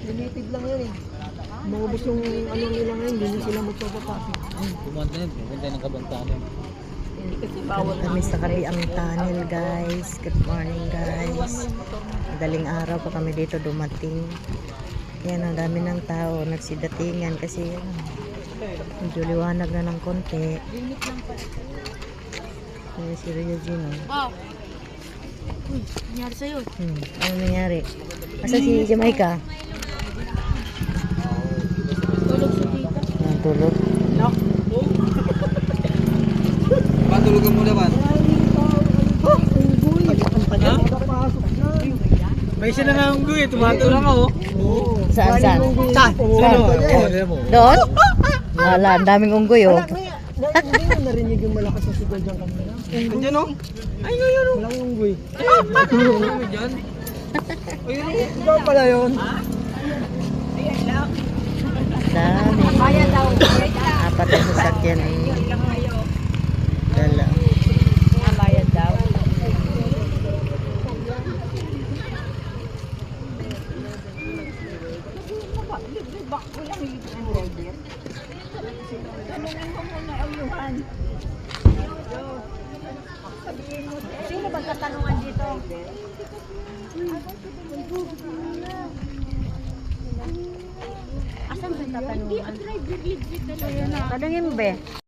Limited lang yan eh. Maubos yung ano nila ngayon, hindi na sila magpapapasok. Pumunta yun, pumunta ng Kabangtanan. Kami sa Kabiang Tunnel, guys. Good morning, guys. Madaling araw pa kami dito dumating. Yan, ang dami ng tao. Nagsidatingan kasi medyo liwanag na ng konti. Yan si Rio Gino. Wow. Uy, nangyari sa'yo. Ano nangyari? Asa si Jamaica? Tulog sa dito. Tulog. Patulugan mo naman. May isa na nga ang guy, tumatulog ako. Saan? Saan? Doon? Wala, ang daming unggoy, oh. Hindi mo narinig yung malakas na sigaw dyan kanina. Andiyan o? Ay, ngayon o. Walang unggoy. Ano dyan? Ikaw pala yun. Dami. Apat na sasakyan eh. Dala. Bayad daw. Sino ba tatanungan dito? Asan ba tatanungan? Tanungin mo ba?